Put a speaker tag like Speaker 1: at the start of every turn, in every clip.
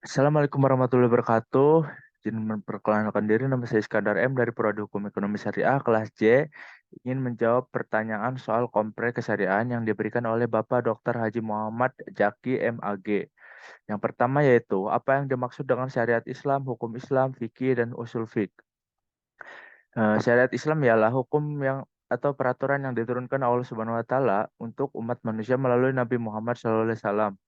Speaker 1: Assalamualaikum warahmatullahi wabarakatuh. Izin memperkenalkan diri, nama saya Iskandar M dari Prodi Hukum Ekonomi Syariah kelas J. Ingin menjawab pertanyaan soal kompreh kesariaan yang diberikan oleh Bapak Dr. Haji Muhammad Jaki MAG. Yang pertama yaitu, apa yang dimaksud dengan syariat Islam, hukum Islam, fikih, dan usul fiqh? Syariat Islam ialah hukum yang atau peraturan yang diturunkan Allah Subhanahu wa taala untuk umat manusia melalui Nabi Muhammad SAW.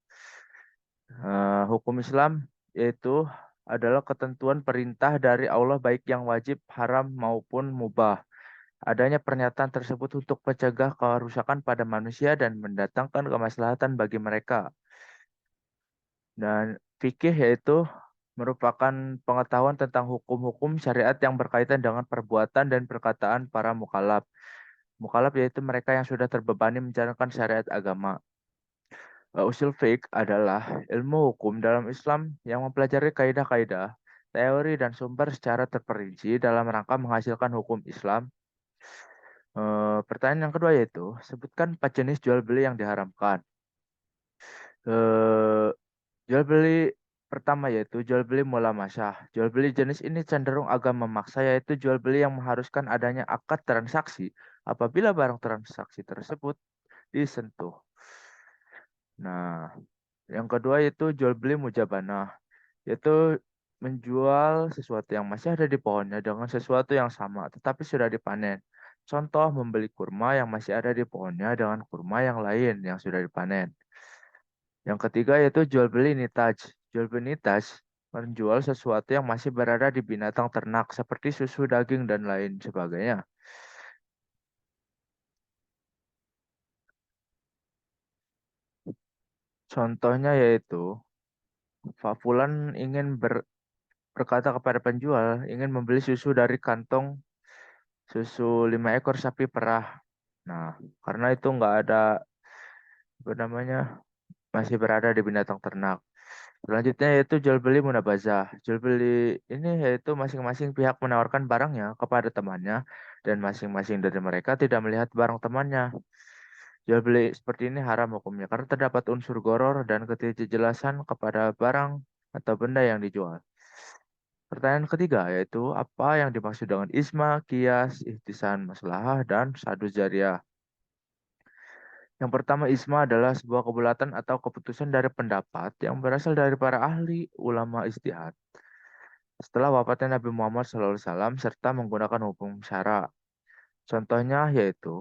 Speaker 1: Hukum Islam yaitu adalah ketentuan perintah dari Allah baik yang wajib, haram maupun mubah. Adanya pernyataan tersebut untuk mencegah kerusakan pada manusia dan mendatangkan kemaslahatan bagi mereka. Dan fikih yaitu merupakan pengetahuan tentang hukum-hukum syariat yang berkaitan dengan perbuatan dan perkataan para mukallaf. Mukallaf yaitu mereka yang sudah terbebani menjalankan syariat agama. Usul fiqh adalah ilmu hukum dalam Islam yang mempelajari kaidah-kaidah, teori dan sumber secara terperinci dalam rangka menghasilkan hukum Islam. Pertanyaan yang kedua yaitu, sebutkan 4 jenis jual beli yang diharamkan. Eh, Jual beli pertama yaitu jual beli mula masyah. Jual beli jenis ini cenderung agak memaksa, yaitu jual beli yang mengharuskan adanya akad transaksi apabila barang transaksi tersebut disentuh. Nah, yang kedua yaitu jual beli mujabanah, yaitu menjual sesuatu yang masih ada di pohonnya dengan sesuatu yang sama tetapi sudah dipanen. Contoh membeli kurma yang masih ada di pohonnya dengan kurma yang lain yang sudah dipanen. Yang ketiga yaitu jual beli nitaj. Jual beli nitaj menjual sesuatu yang masih berada di binatang ternak seperti susu, daging, dan lain sebagainya. Contohnya yaitu Fafulan ingin berkata kepada penjual ingin membeli susu dari kantong susu 5 ekor sapi perah. Nah, karena itu nggak ada apa namanya masih berada di binatang ternak. Selanjutnya yaitu jual beli munabazah. Jual beli ini yaitu masing-masing pihak menawarkan barangnya kepada temannya dan masing-masing dari mereka tidak melihat barang temannya. Jual beli seperti ini haram hukumnya karena terdapat unsur goror dan ketidakjelasan kepada barang atau benda yang dijual. Pertanyaan ketiga yaitu apa yang dimaksud dengan isma, kias, ihtisan, maslahah, dan sadus jariah. Yang pertama, isma adalah sebuah kebulatan atau keputusan dari pendapat yang berasal dari para ahli ulama istihad. Setelah wafatnya Nabi Muhammad SAW serta menggunakan hukum syara. Contohnya yaitu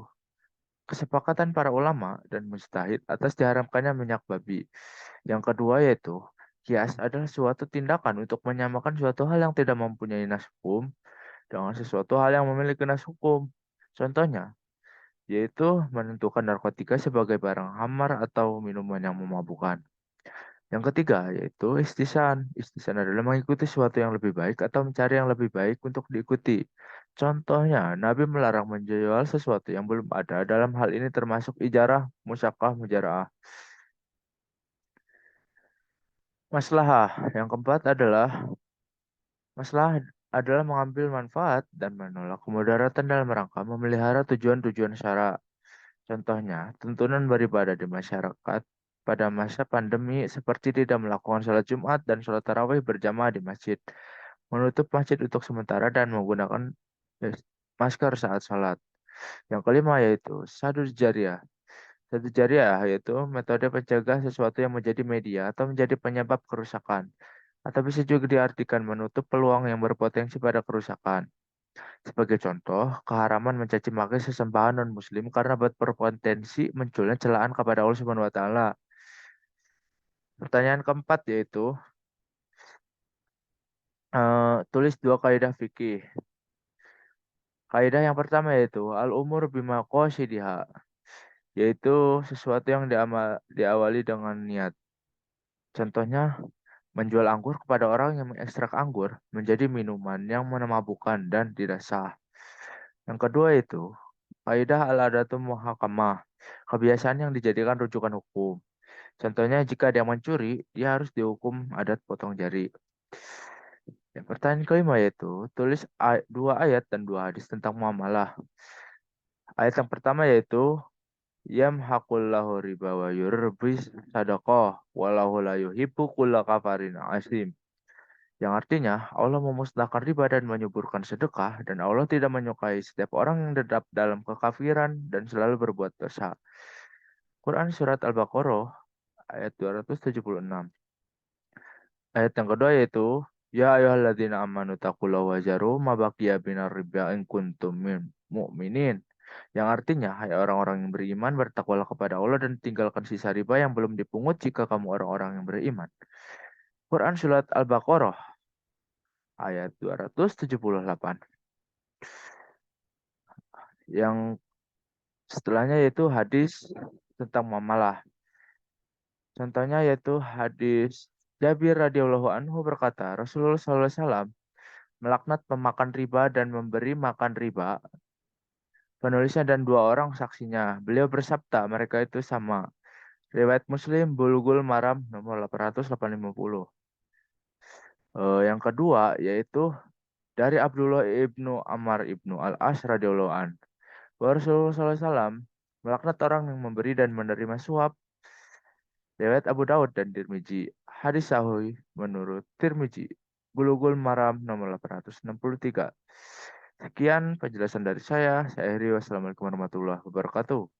Speaker 1: kesepakatan para ulama dan mujtahid atas diharamkannya minyak babi. Yang kedua yaitu kias adalah suatu tindakan untuk menyamakan suatu hal yang tidak mempunyai nas hukum dengan sesuatu hal yang memiliki nas hukum. Contohnya yaitu menentukan narkotika sebagai barang hamar atau minuman yang memabukkan. Yang ketiga yaitu istisan. Istisan adalah mengikuti sesuatu yang lebih baik atau mencari yang lebih baik untuk diikuti. Contohnya, Nabi melarang menjual sesuatu yang belum ada. Dalam hal ini termasuk ijarah, musyakah, mujarah. Maslahah. Yang keempat adalah masalah adalah mengambil manfaat dan menolak kemudaratan dalam rangka memelihara tujuan-tujuan syara. Contohnya, tuntunan beribadah di masyarakat pada masa pandemi seperti tidak melakukan sholat Jumat dan sholat tarawih berjamaah di masjid, menutup masjid untuk sementara dan menggunakan eh, masker saat sholat. Yang kelima yaitu sadus jariah. Sadus jariah yaitu metode pencegah sesuatu yang menjadi media atau menjadi penyebab kerusakan. Atau bisa juga diartikan menutup peluang yang berpotensi pada kerusakan. Sebagai contoh, keharaman mencaci maki sesembahan non-muslim karena berpotensi munculnya celaan kepada Allah Subhanahu wa taala. Pertanyaan keempat yaitu tulis 2 kaidah fikih. Kaidah yang pertama yaitu al-umur bima qasidiha, yaitu sesuatu yang diawali dengan niat. Contohnya, menjual anggur kepada orang yang mengekstrak anggur menjadi minuman yang memabukkan dan tidak sah. Yang kedua itu kaidah al-adatu muhakamah, kebiasaan yang dijadikan rujukan hukum. Contohnya, jika dia mencuri, dia harus dihukum adat potong jari. Yang pertanyaan kelima yaitu, tulis 2 ayat dan 2 hadis tentang muamalah. Ayat yang pertama yaitu, yamhaqullahu riba wa yurbis sadaqah wallahu la yuhibbu kulla kafarin asim. Yang artinya Allah memusnahkan riba dan menyuburkan sedekah dan Allah tidak menyukai setiap orang yang tetap dalam kekafiran dan selalu berbuat dosa. Quran Surat Al-Baqarah ayat 276. Ayat yang kedua yaitu ya ayyuhalladzina amanu taqullaha wajaru ma baqiya minar riba in kuntum mu'minin. Yang artinya, hai orang-orang yang beriman, bertakwalah kepada Allah dan tinggalkan sisa riba yang belum dipungut jika kamu orang-orang yang beriman. Quran Surat Al-Baqarah ayat 278. Yang setelahnya yaitu hadis tentang mamalah. Contohnya yaitu hadis Jabir radhiyallahu anhu berkata, Rasulullah SAW melaknat pemakan riba dan memberi makan riba, penulisnya dan dua orang saksinya. Beliau bersabda, mereka itu sama. Riwayat Muslim, Bulughul Maram nomor 850. Yang kedua yaitu dari Abdullah ibnu Ammar ibnu Al-As radhiyallahu an. Bahwa Rasulullah SAW melaknat orang yang memberi dan menerima suap. Riwayat Abu Daud dan Tirmizi. Hadis sahih menurut Tirmizi. Bulughul Maram nomor 863. Sekian penjelasan dari saya. Saya Heri. Wassalamualaikum warahmatullahi wabarakatuh.